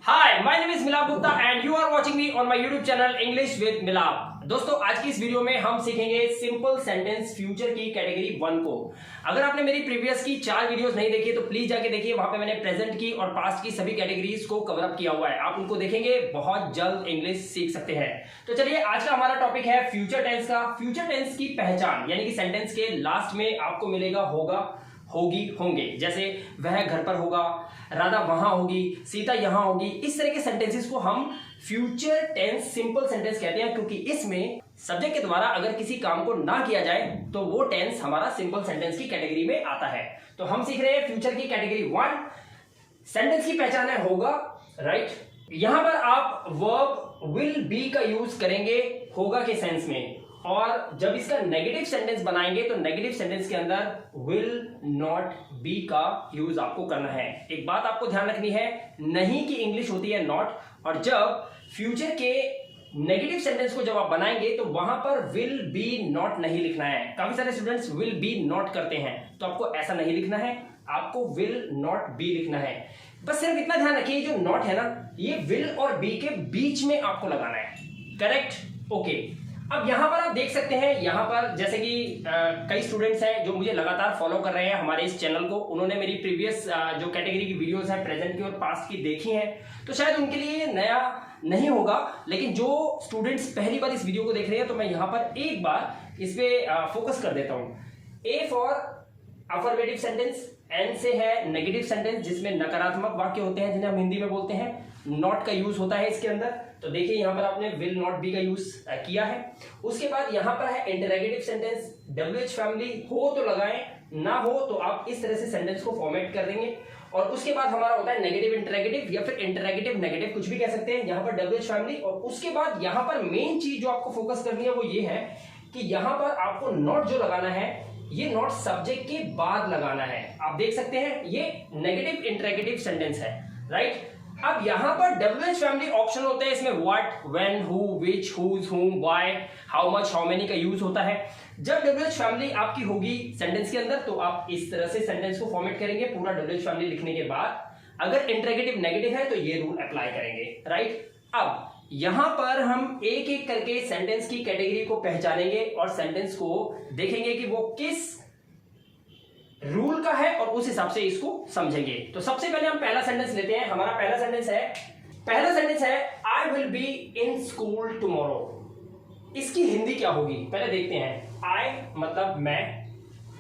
Hi my name is Milap Gupta and you are watching me on my YouTube channel English with Milap. दोस्तों आज की इस video में हम सीखेंगे सिंपल सेंटेंस फ्यूचर की कैटेगरी 1 को। अगर आपने मेरी प्रीवियस की 4 वीडियोस नहीं देखी तो प्लीज जाके देखिए, वहां पे मैंने प्रेजेंट की और पास्ट की सभी कैटेगरीज को कवर अप किया हुआ है। आप उनको देखेंगे, बहुत जल्द इंग्लिश सीख सकते हैं। तो चलिए आज का हमारा टॉपिक है फ्यूचर टेंस का। फ्यूचर टेंस की पहचान यानी कि सेंटेंस के लास्ट में आपको मिलेगा होगा, होगी, होंगे। जैसे वह घर पर होगा, राधा वहां होगी, सीता यहां होगी। इस तरह के सेंटेंसेस को हम फ्यूचर टेंस सिंपल सेंटेंस कहते हैं, क्योंकि इसमें सब्जेक्ट के द्वारा अगर किसी काम को ना किया जाए तो वो टेंस हमारा सिंपल सेंटेंस की कैटेगरी में आता है। तो हम सीख रहे हैं फ्यूचर की कैटेगरी 1। सेंटेंस की पहचान है होगा, राइट। यहां पर आप वर्ब विल बी का यूज करेंगे होगा के सेंस में, और जब इसका नेगेटिव सेंटेंस बनाएंगे तो नेगेटिव सेंटेंस के अंदर विल नॉट बी का यूज आपको करना है। एक बात आपको ध्यान रखनी है, नहीं की इंग्लिश होती है नॉट, और जब फ्यूचर के नेगेटिव सेंटेंस को जब आप बनाएंगे तो वहां पर विल बी नॉट नहीं लिखना है। काफी सारे स्टूडेंट्स विल बी नॉट करते हैं, तो आपको ऐसा नहीं लिखना है, आपको विल नॉट बी लिखना है। बस सिर्फ इतना ध्यान रखिए, जो नॉट है ना, ये विल और बी के बीच में आपको लगाना है। Correct, okay. अब यहां पर आप देख सकते हैं, यहां पर जैसे कि कई स्टूडेंट्स हैं जो मुझे लगातार फॉलो कर रहे हैं हमारे इस चैनल को। उन्होंने मेरी प्रीवियस जो कैटेगरी की वीडियोस हैं प्रेजेंट की और पास्ट की देखी हैं, तो शायद उनके लिए नया नहीं होगा। लेकिन जो स्टूडेंट्स पहली बार इस वीडियो को देख रहे हैं, तो मैं यहां पर एक बार इस पे फोकस कर देता हूं। A for affirmative sentence, N से है नेगेटिव सेंटेंस जिसमें नकारात्मक वाक्य होते हैं, जिन्हें हम हिंदी में बोलते हैं। नॉट का यूज होता है इसके अंदर, तो देखिए यहां पर आपने विल नॉट बी का यूज किया है। उसके बाद यहां पर है इंटररोगेटिव सेंटेंस, WH फैमिली हो तो लगाएं, ना हो तो आप इस तरह से सेंटेंस को फॉर्मेट कर देंगे। और उसके बाद हमारा होता है नेगेटिव इंटररोगेटिव, या फिर इंटररोगेटिव नेगेटिव, कुछ भी कह सकते हैं। यहां पर WH फैमिली, और उसके बाद यहां पर मेन चीज जो आपको फोकस करनी है वो ये है कि यहां पर आपको नॉट जो लगाना है, ये नॉट सब्जेक्ट के बाद लगाना है। आप देख सकते हैं ये नेगेटिव इंटररोगेटिव सेंटेंस है, राइट। अब यहां पर WH फैमिली ऑप्शन होते हैं, इसमें what, when, who, which, whose, whom, why, how much, how many का यूज होता है। जब WH फैमिली आपकी होगी सेंटेंस के अंदर, तो आप इस तरह से सेंटेंस को फॉर्मेट करेंगे पूरा WH फैमिली लिखने के बाद। अगर इंटररोगेटिव नेगेटिव है तो ये रूल अप्लाई करेंगे, राइट। अब यहां पर हम एक एक करके सेंटेंस की कैटेगरी को पहचानेंगे और सेंटेंस को देखेंगे कि वो किस रूल का है, और उस हिसाब से इसको समझेंगे। तो सबसे पहले हम पहला सेंटेंस लेते हैं। हमारा पहला सेंटेंस है I will be in school tomorrow. इसकी हिंदी क्या होगी पहले देखते हैं। आई मतलब मैं,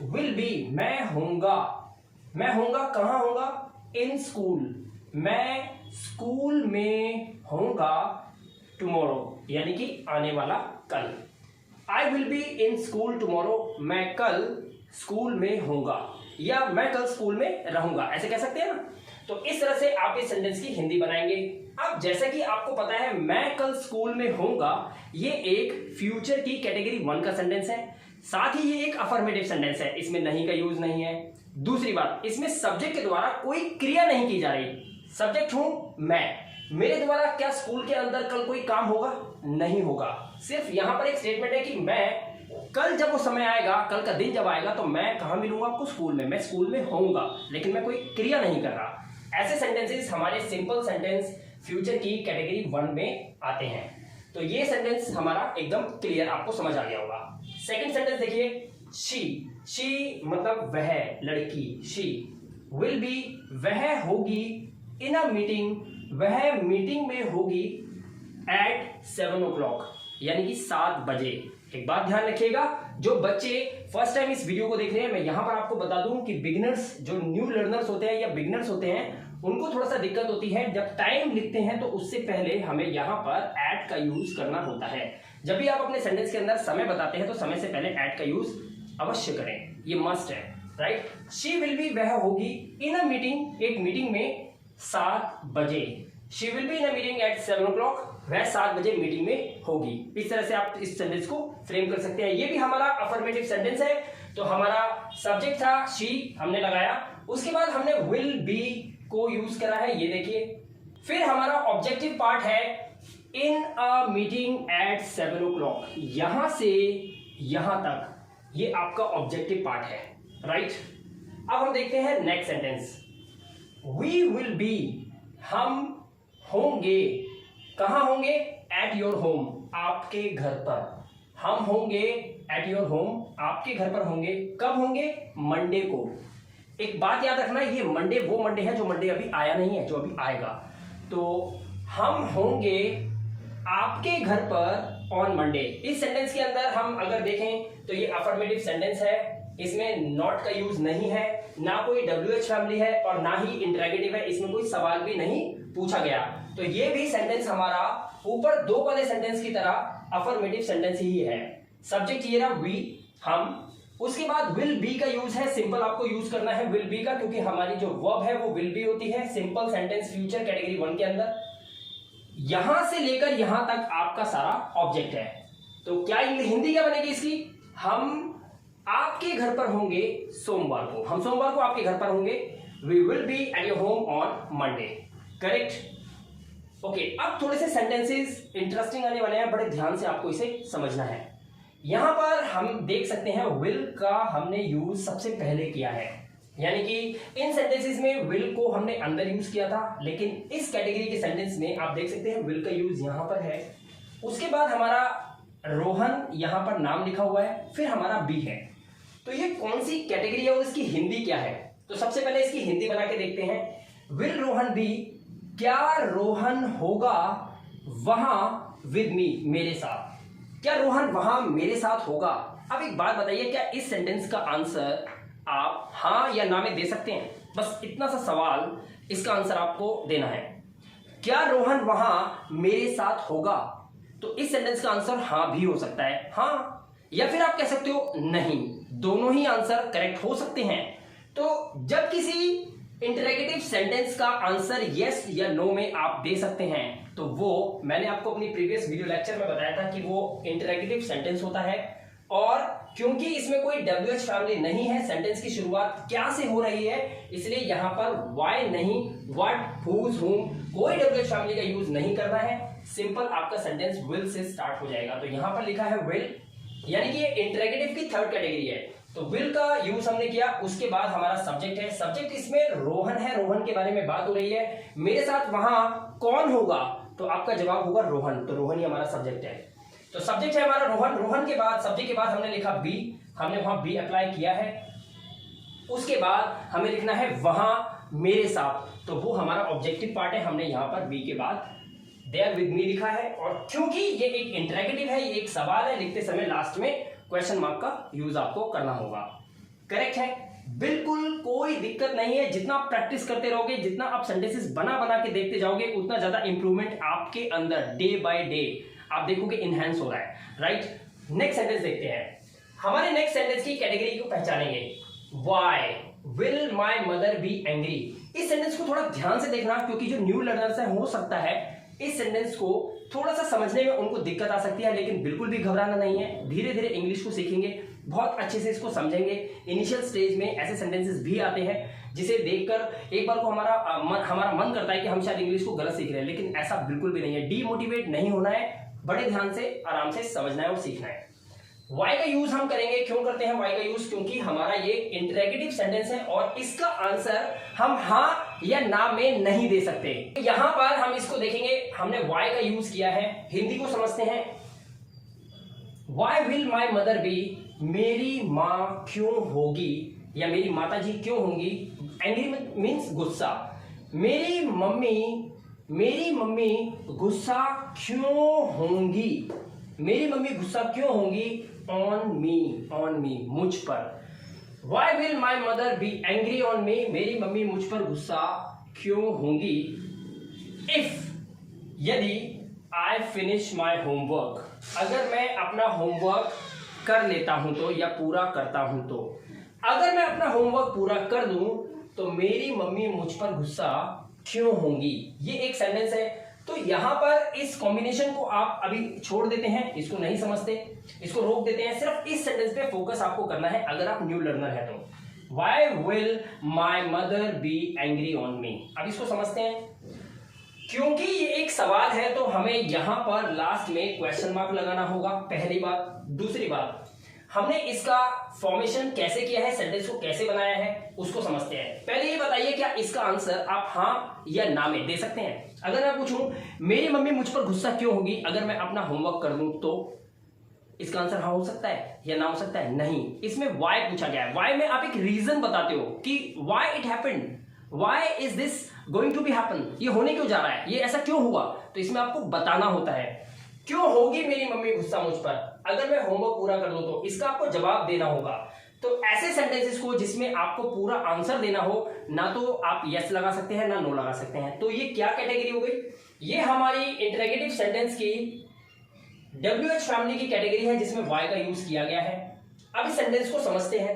विल बी मैं होऊंगा कहां होऊंगा, इन स्कूल मैं स्कूल में होऊंगा, टुमारो यानी कि आने वाला कल। I will be in school tomorrow, मैं कल स्कूल में होऊंगा, या मैं कल स्कूल में रहूंगा, ऐसे कह सकते हैं ना। तो इस तरह से आप इस सेंटेंस की हिंदी बनाएंगे। अब जैसा कि आपको पता है मैं कल स्कूल में होऊंगा, ये एक फ्यूचर की कैटेगरी 1 का सेंटेंस है, साथ ही ये एक अफर्मेटिव सेंटेंस है, इसमें नहीं का यूज नहीं है। दूसरी बात, इसमें सब्जेक्ट के द्वारा कोई क्रिया नहीं की जा रही। सब्जेक्ट हूं मैं, मेरे द्वारा क्या स्कूल के अंदर कल कोई काम होगा, नहीं होगा। सिर्फ यहां पर एक स्टेटमेंट है कि मैं कल जब वो समय आएगा, कल का दिन जब आएगा, तो मैं कहां मिलूंगा आपको, स्कूल में, मैं स्कूल में होऊंगा, लेकिन मैं कोई क्रिया नहीं कर रहा। ऐसे सेंटेंसेस हमारे सिंपल सेंटेंस फ्यूचर की कैटेगरी 1 में आते हैं। तो ये सेंटेंस हमारा एकदम क्लियर आपको समझ आ गया होगा। सेकंड सेंटेंस देखिए, शी मतलब वह लड़की, शी विल बी वह होगी, इन अ मीटिंग वह मीटिंग में होगी, एट 7 o'clock यानी कि 7 बजे। एक बात ध्यान रखिएगा, जो बच्चे फर्स्ट टाइम इस वीडियो को देख रहे हैं, मैं यहां पर आपको बता दूं कि बिगिनर्स, जो न्यू लर्नर्स होते हैं या बिगिनर्स होते हैं, उनको थोड़ा सा दिक्कत होती है। जब टाइम लिखते हैं तो उससे पहले हमें यहां पर एट का यूज करना होता है। जब भी आप अपने सेंटेंस के अंदर समय बताते हैं तो समय से पहले एट का यूज अवश्य करें, ये मस्ट है, राइट। शी विल बी वह होगी, इन अ मीटिंग एक मीटिंग में 7 बजे। She will be in a meeting at 7 o'clock, वह 7 बजे मीटिंग में होगी। इस तरह से आप इस सेंटेंस को फ्रेम कर सकते हैं। ये भी हमारा अफर्मेटिव सेंटेंस है। तो हमारा सब्जेक्ट था शी, हमने लगाया, उसके बाद हमने विल बी को यूज करा है, ये देखिए। फिर हमारा ऑब्जेक्टिव पार्ट है इन अ मीटिंग एट 7 o'clock, यहां से यहां तक ये आपका ऑब्जेक्टिव पार्ट है, राइट। अब हम देखते हैं next sentence, we will be हम होंगे, कहां होंगे? एट योर होम, आपके घर पर। हम होंगे एट योर होम, आपके घर पर होंगे। कब होंगे? मंडे को। एक बात याद रखना, ये मंडे वो मंडे है जो मंडे अभी आया नहीं है, जो अभी आएगा। तो हम होंगे आपके घर पर ऑन मंडे। इस सेंटेंस के अंदर हम अगर देखें तो ये अफर्मेटिव सेंटेंस है, इसमें नॉट का यूज नहीं है, ना कोई WH फैमिली है और ना ही इंटरोगेटिव है, इसमें कोई सवाल भी नहीं पूछा गया। तो ये भी सेंटेंस हमारा ऊपर दो वाले सेंटेंस की तरह अफर्मेटिव सेंटेंस ही है। सब्जेक्ट ये रहा वी, हम। उसके बाद विल बी का यूज है, सिंपल आपको यूज करना है विल बी का, क्योंकि हमारी जो वर्ब है वो विल बी होती है सिंपल सेंटेंस फ्यूचर कैटेगरी 1 के अंदर। यहां से लेकर यहां तक आपका सारा ऑब्जेक्ट है। तो क्या हिंदी क्या बनेगी इसकी? हम आपके घर पर होंगे सोमवार को, हम सोमवार को आपके घर पर होंगे। We will be at your home on Monday. Correct. Okay, अब थोड़े से सेंटेंसेस इंटरेस्टिंग आने वाले हैं, बड़े ध्यान से आपको इसे समझना है। यहां पर हम देख सकते हैं विल का हमने यूज सबसे पहले किया है, यानी कि इन सेंटेंसेस में विल को हमने अंदर यूज किया था, लेकिन इस कैटेगरी के सेंटेंस में आप देख सकते हैं विल का यूज यहां पर है। उसके बाद हमारा रोहन यहां पर नाम लिखा हुआ है, फिर हमारा बी है। तो ये कौन सी कैटेगरी है और इसकी हिंदी क्या है? तो सबसे पहले इसकी हिंदी बना के देखते हैं। विल रोहन बी, क्या रोहन होगा वहां विद मी, मेरे साथ? क्या रोहन वहां मेरे साथ होगा? अब एक बात बताइए, क्या इस सेंटेंस का आंसर आप हां या ना में दे सकते हैं? बस इतना सा सवाल, इसका आंसर आपको देना है। क्या रोहन वहां मेरे साथ होगा? तो इस सेंटेंस का आंसर हां भी हो सकता है, हां, या फिर आप कह सकते हो नहीं। दोनों ही आंसर करेक्ट हो सकते हैं। तो जब किसी इंटरोगेटिव सेंटेंस का आंसर यस या नो में आप दे सकते हैं, तो वो मैंने आपको अपनी प्रीवियस वीडियो लेक्चर में बताया था कि वो इंटरोगेटिव सेंटेंस होता है। और क्योंकि इसमें कोई WH फैमिली नहीं है, सेंटेंस की शुरुआत क्या से हो रही है, इसलिए यहां पर व्हाई नहीं, व्हाट, हुज, हुम, कोई WH फैमिली का यूज नहीं करना है। सिंपल आपका सेंटेंस विल से स्टार्ट हो जाएगा। तो यहां पर लिखा है विल, यानी कि ये इंटरोगेटिव की थर्ड कैटेगरी है। तो विल का यूज हमने किया। उसके बाद हमारा सब्जेक्ट है, सब्जेक्ट इसमें रोहन है, रोहन के बारे में बात हो रही है। मेरे साथ वहां कौन होगा? तो आपका जवाब होगा रोहन। तो रोहन ही हमारा सब्जेक्ट है। तो सब्जेक्ट है हमारा रोहन। रोहन के बाद, सब्जेक्ट के बाद हमने लिखा बी, हमने वहां बी अप्लाई किया है। उसके बाद हमें लिखना है वहां मेरे साथ, तो वो हमारा ऑब्जेक्टिव पार्ट है। हमने यहां पर बी के बाद देयर विद मी लिखा है। और क्योंकि ये एक इंटरोगेटिव है, ये एक सवाल है, लिखते समय लास्ट में क्वेश्चन मार्क का यूज आपको करना होगा। करेक्ट है, बिल्कुल कोई दिक्कत नहीं है। जितना प्रैक्टिस करते रहोगे, जितना आप सेंटेंसेस बना बना के देखते जाओगे, उतना ज्यादा इंप्रूवमेंट आपके अंदर डे बाय डे आप देखोगे इनहैंस हो रहा है। राइट, नेक्स्ट सेंटेंस देखते हैं। हमारे नेक्स्ट सेंटेंस की कैटेगरी को पहचानेंगे। Why will my mother be angry. इस सेंटेंस को थोड़ा ध्यान से देखना, क्योंकि जो न्यू लर्नर्स है, हो सकता है इस सेंटेंस को थोड़ा सा समझने में उनको दिक्कत आ सकती है, लेकिन बिल्कुल भी घबराना नहीं है। धीरे धीरे इंग्लिश को सीखेंगे, बहुत अच्छे से इसको समझेंगे। इनिशियल स्टेज में ऐसे सेंटेंसेस भी आते हैं जिसे देखकर एक बार को हमारा मन करता है कि हम शायद इंग्लिश को गलत सीख रहे हैं, लेकिन ऐसा बिल्कुल भी नहीं है। डीमोटिवेट नहीं होना है, बड़े ध्यान से आराम से समझना है और सीखना है। वाई का यूज हम करेंगे। क्यों करते हैं वाई का यूज? क्योंकि हमारा ये इंटरोगेटिव सेंटेंस है और इसका आंसर हम हाँ या ना में नहीं दे सकते। यहां पर हम इसको देखेंगे, हमने वाई का यूज किया है। हिंदी को समझते हैं। Why will my mother be, मेरी माँ क्यों होगी या मेरी माता जी क्यों होंगी। एंग्री मीन्स गुस्सा। मेरी मम्मी गुस्सा क्यों होंगी, मेरी मम्मी गुस्सा क्यों होंगी ऑन मी, मुझ पर। Why will my mother be angry on me, मेरी मम्मी मुझ पर गुस्सा क्यों होंगी। इफ, यदि आई फिनिश माई होमवर्क, अगर मैं अपना होमवर्क कर लेता हूं तो, या पूरा करता हूं तो। अगर मैं अपना होमवर्क पूरा कर दूं तो मेरी मम्मी मुझ पर गुस्सा क्यों होंगी। ये एक सेंटेंस है। तो यहां पर इस कॉम्बिनेशन को आप अभी छोड़ देते हैं, इसको नहीं समझते, इसको रोक देते हैं। सिर्फ इस सेंटेंस पे फोकस आपको करना है अगर आप न्यू लर्नर है तो। Why will my mother be angry on me. अब इसको समझते हैं। क्योंकि ये एक सवाल है तो हमें यहां पर लास्ट में क्वेश्चन मार्क लगाना होगा, पहली बात। दूसरी बात, हमने इसका फॉर्मेशन कैसे किया है, सेंटेंस को कैसे बनाया है, उसको समझते हैं। पहले ये बताइए, क्या इसका आंसर आप हाँ या ना में दे सकते हैं? अगर मैं पूछूं मेरी मम्मी मुझ पर गुस्सा क्यों होगी अगर मैं अपना होमवर्क कर दूं, तो इसका आंसर हाँ हो सकता है या ना हो सकता है? नहीं। इसमें वाई पूछा गया है। वाई में आप एक रीजन बताते हो कि why it happened, why is this going to be happen, ये होने क्यों जा रहा है, ये ऐसा क्यों हुआ, तो इसमें आपको बताना होता है क्यों होगी मेरी मम्मी गुस्सा मुझ पर अगर मैं होमवर्क पूरा कर लूं, तो इसका आपको जवाब देना होगा। तो ऐसे सेंटेंसेस को जिसमें आपको पूरा आंसर देना हो, ना तो आप यस लगा सकते हैं ना नो लगा सकते हैं। तो ये क्या कैटेगरी हो गई? ये हमारी इंटरेगेटिव सेंटेंस की WH फैमिली की कैटेगरी है जिसमें वाई का यूज किया गया है। अब इस सेंटेंस को समझते हैं।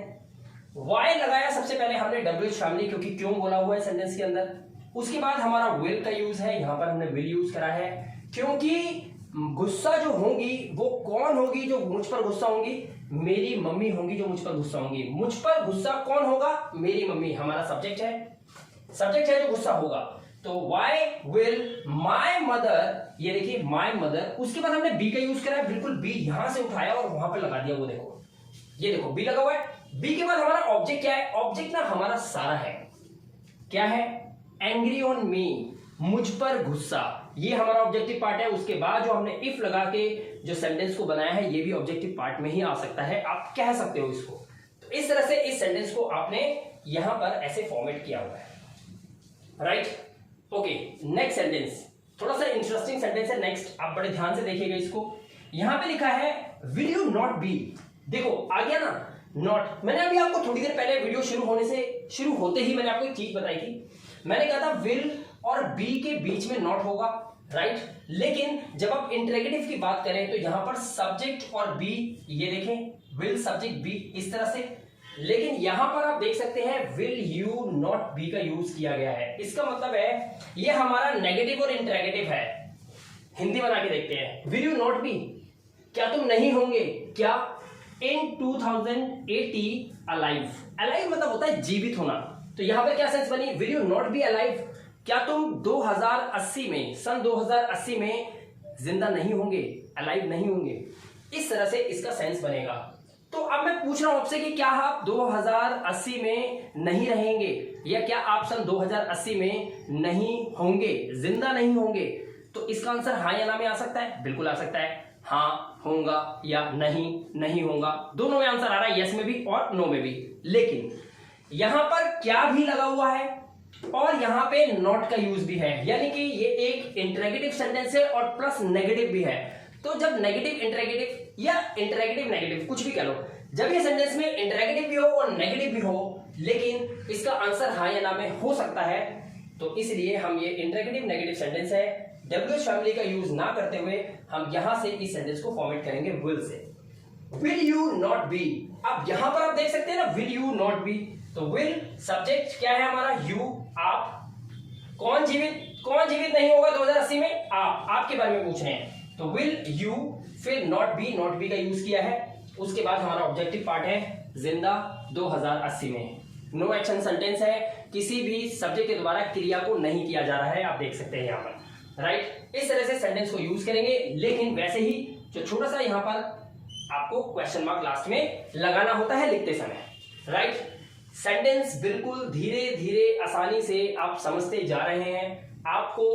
वाई लगाया सबसे पहले हमने WH फैमिली, क्योंकि क्यों बोला हुआ है सेंटेंस के अंदर। उसके बाद हमारा विल का यूज है, यहां पर हमने विल यूज करा है क्योंकि गुस्सा जो होंगी वो कौन होगी जो मुझ पर गुस्सा होंगी? मेरी मम्मी होंगी जो मुझ पर गुस्सा होंगी। मुझ पर गुस्सा कौन होगा? मेरी मम्मी। हमारा सब्जेक्ट है जो गुस्सा होगा। तो वाई विल माई मदर, ये देखिए माई मदर। उसके बाद हमने बी का यूज करा है, बिल्कुल बी यहां से उठाया और वहां पर लगा दिया। वो देखो, ये देखो बी लगा हुआ है। बी के बाद हमारा ऑब्जेक्ट क्या है? ऑब्जेक्ट ना हमारा सारा है। क्या है? एंग्री ऑन मी, मुझ पर गुस्सा, ये हमारा ऑब्जेक्टिव पार्ट है। उसके बाद जो हमने इफ लगा के जो सेंटेंस को बनाया है, ये भी ऑब्जेक्टिव पार्ट में ही आ सकता है, आप कह सकते हो इसको। तो इस तरह से इस सेंटेंस को आपने यहां पर ऐसे फॉर्मेट किया हुआ है, राइट? ओके, नेक्स्ट सेंटेंस थोड़ा सा इंटरेस्टिंग सेंटेंस है। नेक्स्ट आप बड़े ध्यान से देखिएगा इसको। यहां पे लिखा है विल यू नॉट बी। देखो आ गया ना नॉट। मैंने अभी आपको थोड़ी देर पहले वीडियो शुरू होते ही मैंने आपको एक चीज बताई थी। मैंने कहा था विल और बी के बीच में नॉट होगा, राइट? लेकिन जब आप इंटरेगेटिव की बात करें तो यहां पर सब्जेक्ट और बी, ये देखें विल सब्जेक्ट बी इस तरह से। लेकिन यहां पर आप देख सकते हैं विल यू नॉट बी का यूज किया गया है। इसका मतलब है ये हमारा नेगेटिव और इंटरेगेटिव है। हिंदी बना के देखते हैं। विल यू नॉट बी, क्या तुम नहीं होंगे? क्या? इन 2080 अलाइव। अलाइव मतलब होता है जीवित होना। तो यहां पर क्या सेंस बनी? Will you not be alive, क्या तुम 2080 में, सन 2080 में जिंदा नहीं होंगे, अलाइव नहीं होंगे। इस तरह से इसका सेंस बनेगा। तो अब मैं पूछ रहा हूं आपसे कि क्या आप 2080 में नहीं रहेंगे, या क्या आप सन 2080 में नहीं होंगे, जिंदा नहीं होंगे? तो इसका आंसर हाँ या ना में आ सकता है, बिल्कुल आ सकता है। हाँ होगा या नहीं होगा, दोनों में आंसर आ रहा है, यस में भी और नो में भी। लेकिन यहां पर क्या भी लगा हुआ है और यहां पे नॉट का यूज भी है, यानी कि ये एक इंटरेगेटिव सेंटेंस है और प्लस नेगेटिव भी है। तो जब नेगेटिव इंटरेगेटिव या इंटरेगेटिव नेगेटिव कुछ भी कह लो, जब ये सेंटेंस में इंटरेगेटिव भी हो और नेगेटिव भी हो, लेकिन इसका आंसर हाँ या ना में हो सकता है, तो इसलिए हम ये इंटरेगेटिव नेगेटिव सेंटेंस है, WH फैमिली का यूज ना करते हुए हम यहां से इस सेंटेंस को फॉर्मेट करेंगे will say. Will you not be. अब यहां पर आप देख सकते हैं ना विल यू नॉट बी, तो विल सब्जेक्ट क्या है हमारा? यू, आप। कौन जीवित नहीं होगा 2080 में? आपके बारे में पूछ रहे हैं। तो विल यू, फिर नॉट बी का यूज किया है। उसके बाद हमारा ऑब्जेक्टिव पार्ट है जिंदा 2080 में। नो एक्शन सेंटेंस है, किसी भी सब्जेक्ट के द्वारा क्रिया को नहीं किया जा रहा है, आप देख सकते हैं यहां पर, राइट? इस तरह से सेंटेंस को यूज करेंगे। लेकिन वैसे ही जो छोटा सा यहां पर आपको क्वेश्चन मार्क लास्ट में लगाना होता है लिखते समय, राइट? सेंटेंस बिल्कुल धीरे धीरे आसानी से आप समझते जा रहे हैं। आपको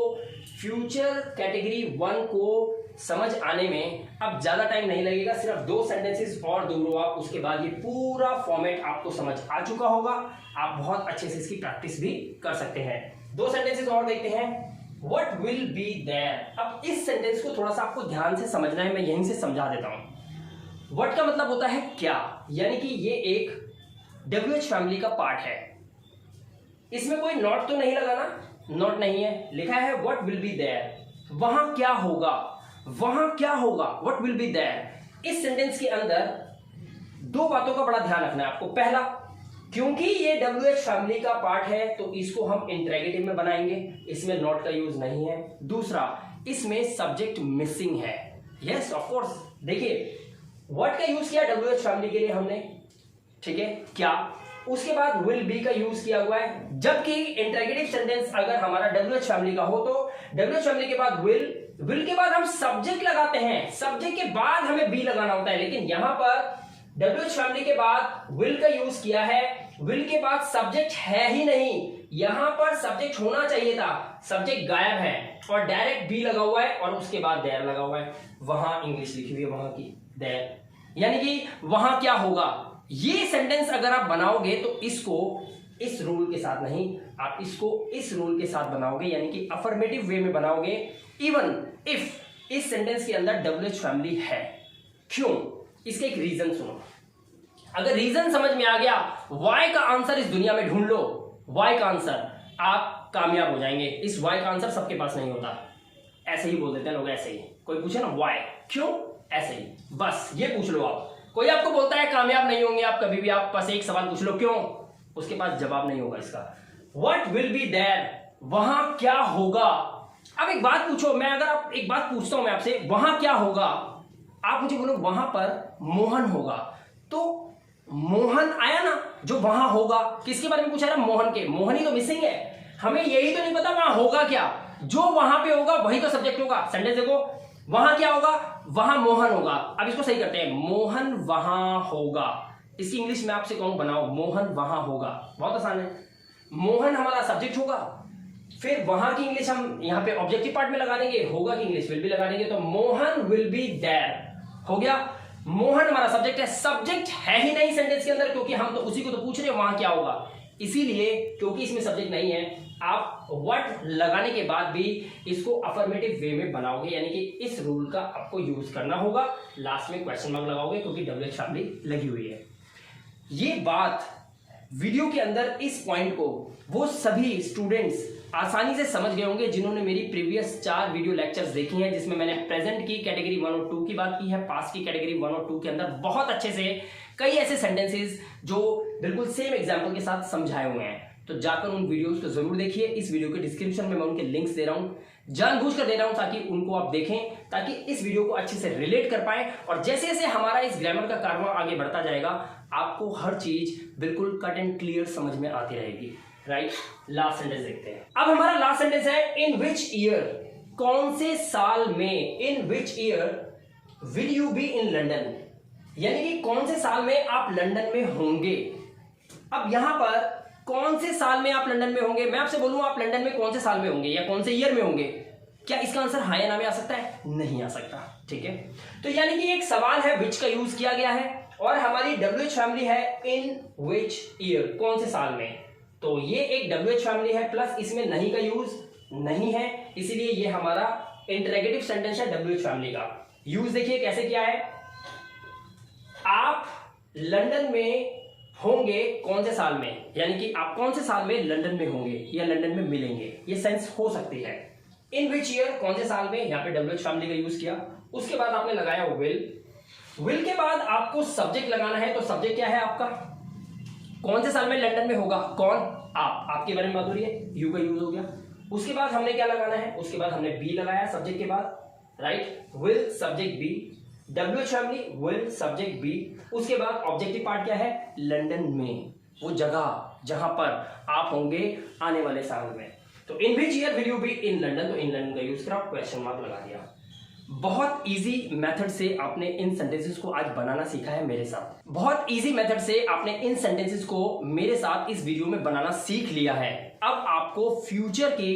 फ्यूचर कैटेगरी 1 को समझ आने में अब ज्यादा टाइम नहीं लगेगा, सिर्फ 2 सेंटेंसेस और दोहराओ आप, उसके बाद ये पूरा फॉर्मेट आपको समझ आ चुका होगा। आप बहुत अच्छे से इसकी प्रैक्टिस भी कर सकते हैं। 2 सेंटेंसेस और देखते हैं। What will be there. अब इस सेंटेंस को थोड़ा सा आपको ध्यान से समझना है, मैं यहीं से समझा देता हूं। व्हाट का मतलब होता है क्या, यानी कि ये एक WH फैमिली का पार्ट है। इसमें कोई नॉट तो नहीं लगाना, नॉट नहीं है, लिखा है व्हाट विल बी देयर, वहां क्या होगा, व्हाट विल बी देयर। इस सेंटेंस के अंदर 2 बातों का बड़ा ध्यान रखना है आपको। पहला, क्योंकि ये WH फैमिली का पार्ट है तो इसको हम इंटरेगेटिव में बनाएंगे, इसमें नॉट का यूज नहीं है। दूसरा, इसमें सब्जेक्ट मिसिंग है। यस ऑफ कोर्स, देखिए व्हाट का यूज किया WH फैमिली के लिए हमने, ठीक है, क्या। उसके बाद विल बी का यूज किया हुआ है, जबकि इंटरेगेटिव सेंटेंस अगर हमारा WH फैमिली का हो तो WH फैमिली के बाद विल के बाद हम सब्जेक्ट लगाते हैं, सब्जेक्ट के बाद हमें बी लगाना होता है। लेकिन यहां पर WH फैमिली के बाद विल का यूज किया है, विल के बाद सब्जेक्ट है ही नहीं, यहां पर सब्जेक्ट होना चाहिए था, सब्जेक्ट गायब है और डायरेक्ट बी लगा हुआ है और उसके बाद देयर लगा हुआ है। वहां इंग्लिश लिखी हुई है, वहां की देयर, यानी कि वहां क्या होगा। ये सेंटेंस अगर आप बनाओगे तो इसको इस रूल के साथ नहीं, आप इसको इस रूल के साथ बनाओगे, यानी कि अफर्मेटिव वे में बनाओगे। इवन इफ इस सेंटेंस के अंदर WH फैमिली है। क्यों? इसका एक रीजन सुनो। अगर रीजन समझ में आ गया, वाई का आंसर इस दुनिया में ढूंढ लो, वाई का आंसर, आप कामयाब हो जाएंगे। इस वाई का आंसर सबके पास नहीं होता, ऐसे ही बोल देते हैं लोग, ऐसे ही। कोई पूछे ना वाई क्यों, ऐसे ही बस ये पूछ लो आप। कोई आपको बोलता है कामयाब नहीं होंगे आप कभी भी, आप बस एक सवाल पूछ लो क्यों, उसके पास जवाब नहीं होगा इसका। व्हाट विल बी देयर, वहां क्या होगा। अब एक बात पूछो, मैं अगर आप एक बात पूछता हूं मैं आपसे, वहां क्या होगा, आप मुझे बोलो वहां पर मोहन होगा, तो मोहन आया ना, जो वहां होगा, किसके बारे में पूछा ना, मोहन के। मोहन ही तो मिसिंग है, हमें यही तो नहीं पता वहां होगा क्या। जो वहां पे होगा वही तो सब्जेक्ट होगा। सेंटेंस देखो, वहां क्या होगा, वहां मोहन होगा। अब इसको सही करते हैं, मोहन वहां होगा। इसकी इंग्लिश में आपसे कहूं बनाओ, मोहन वहां होगा, बहुत आसान है। मोहन हमारा सब्जेक्ट होगा, फिर वहां की इंग्लिश हम यहां पे ऑब्जेक्टिव पार्ट में लगा देंगे, होगा की इंग्लिश विल बी लगा देंगे, तो मोहन विल बी देयर हो गया। मोहन हमारा सब्जेक्ट है, सब्जेक्ट है ही नहीं सेंटेंस के अंदर, क्योंकि हम तो उसी को तो पूछ रहे हैं वहां क्या होगा। इसीलिए क्योंकि इसमें सब्जेक्ट नहीं है, आप व्हाट लगाने के बाद भी इसको अफर्मेटिव वे में बनाओगे, यानी कि इस रूल का आपको यूज करना होगा। लास्ट में क्वेश्चन मार्क लगाओगे क्योंकि WH फैमिली लगी हुई है। ये बात वीडियो के अंदर इस पॉइंट को वो सभी स्टूडेंट्स आसानी से समझ गए होंगे जिन्होंने मेरी प्रीवियस 4 वीडियो लेक्चर्स देखी हैं, जिसमें मैंने प्रेजेंट की कैटेगरी 1 और 2 की बात की है, पास्ट की कैटेगरी 1 और 2 के अंदर बहुत अच्छे से कई ऐसे सेंटेंसेस जो बिल्कुल सेम एग्जांपल के साथ समझाए हुए हैं। तो जाकर उन वीडियोस को जरूर देखिए। इस वीडियो के डिस्क्रिप्शन में मैं उनके लिंक्स दे रहा हूं, जानबूझकर दे रहा हूं ताकि उनको आप देखें, ताकि इस वीडियो को अच्छे से रिलेट कर पाए। और जैसे जैसे हमारा इस ग्रामर का कारवां आगे बढ़ता जाएगा, आपको हर चीज बिल्कुल कट एंड क्लियर समझ में आती रहेगी। राइट, लास्ट सेंटेंस देखते हैं। अब हमारा लास्ट सेंटेंस है इन विच ईयर, कौन से साल में, in which year will you be in London, यानी कि कौन से साल में आप लंदन में होंगे। अब यहां पर कौन से साल में आप लंदन में होंगे, मैं आपसे बोलूं आप लंदन में कौन से साल में होंगे या कौन से ईयर में होंगे, क्या इसका आंसर हाँ या ना में आ सकता है? नहीं आ सकता। ठीक है, तो यानी कि एक सवाल है विच का यूज किया गया है और हमारी WH फैमिली है इन विच ईयर, कौन से साल में। तो ये एक WH फैमिली है प्लस इसमें नहीं का यूज नहीं है, इसीलिए ये हमारा इंटरोगेटिव सेंटेंस है WH फैमिली का। यूज देखिए कैसे किया है, आप लंदन में होंगे कौन से साल में, यानी कि आप कौन से साल में लंदन में होंगे या लंदन में मिलेंगे, ये सेंस हो सकती है। इन विच ईयर, कौन से साल में, यहाँ पे WH फैमिली का यूज किया। उसके बाद आपने लगाया विल के बाद आपको सब्जेक्ट लगाना है, तो सब्जेक्ट क्या है आपका, कौन से साल में लंदन में होगा, कौन, आप, आपके बारे में बात हो रही है, यू का यूज हो गया। उसके बाद हमने क्या लगाना है, उसके बाद हमने बी लगाया सब्जेक्ट के बाद, right, will subject be, WH family will subject be. उसके बाद ऑब्जेक्टिव पार्ट क्या है, लंदन में, वो जगह जहां पर आप होंगे आने वाले साल में। तो in which year will you be in London, तो इन लंदन का यूज करा, क्वेश्चन मार्क लगा दिया। बहुत इजी मेथड से आपने इन सेंटेंसेस को आज बनाना सीखा है मेरे साथ, बहुत इजी मेथड से आपने इन सेंटेंसेस को मेरे साथ इस वीडियो में बनाना सीख लिया है। अब आपको फ्यूचर के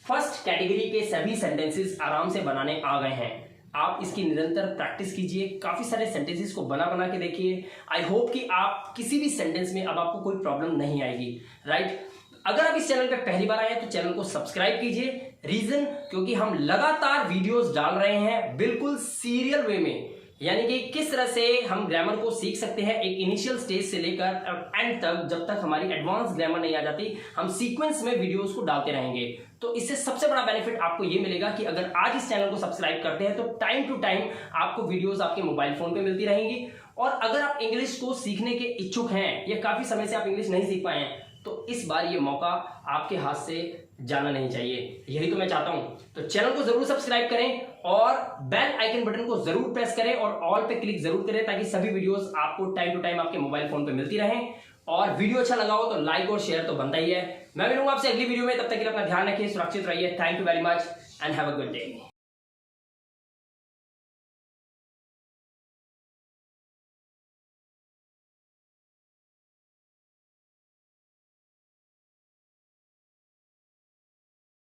फर्स्ट कैटेगरी के सभी सेंटेंसेस आराम से बनाने आ गए हैं। आप इसकी निरंतर प्रैक्टिस कीजिए, काफी सारे सेंटेंसेस को बना बना के देखिए। आई होप कि आप किसी भी सेंटेंस में अब आपको कोई प्रॉब्लम नहीं आएगी। राइट, अगर आप इस चैनल पे पहली बार आए हैं तो चैनल को सब्सक्राइब कीजिए। रीजन, क्योंकि हम लगातार वीडियोस डाल रहे हैं बिल्कुल सीरियल वे में, यानी कि किस तरह से हम ग्रामर को सीख सकते हैं एक इनिशियल स्टेज से लेकर एंड तक, जब तक हमारी एडवांस ग्रामर नहीं आ जाती, हम सीक्वेंस में वीडियोस को डालते रहेंगे। तो इससे सबसे बड़ा बेनिफिट आपको ये मिलेगा कि अगर आज इस चैनल को सब्सक्राइब करते हैं तो टाइम टू टाइम आपको वीडियोस आपके मोबाइल फोन पे मिलती रहेंगी। और अगर आप इंग्लिश को सीखने के इच्छुक हैं या काफी समय से आप इंग्लिश नहीं सीख पाए हैं, तो इस बार ये मौका आपके हाथ से जाना नहीं चाहिए, यही तो मैं चाहता हूं। तो चैनल को जरूर सब्सक्राइब करें और बेल आइकन बटन को जरूर प्रेस करें और ऑल पे क्लिक जरूर करें, ताकि सभी वीडियोस आपको टाइम टू टाइम आपके मोबाइल फोन पे मिलती रहें। और वीडियो अच्छा लगा हो तो लाइक और शेयर तो बनता ही है। मैं मिलूंगा आपसे अगली वीडियो में, तब तक के लिए अपना ध्यान रखिए, सुरक्षित रहिए। Thank you very much and have a good day.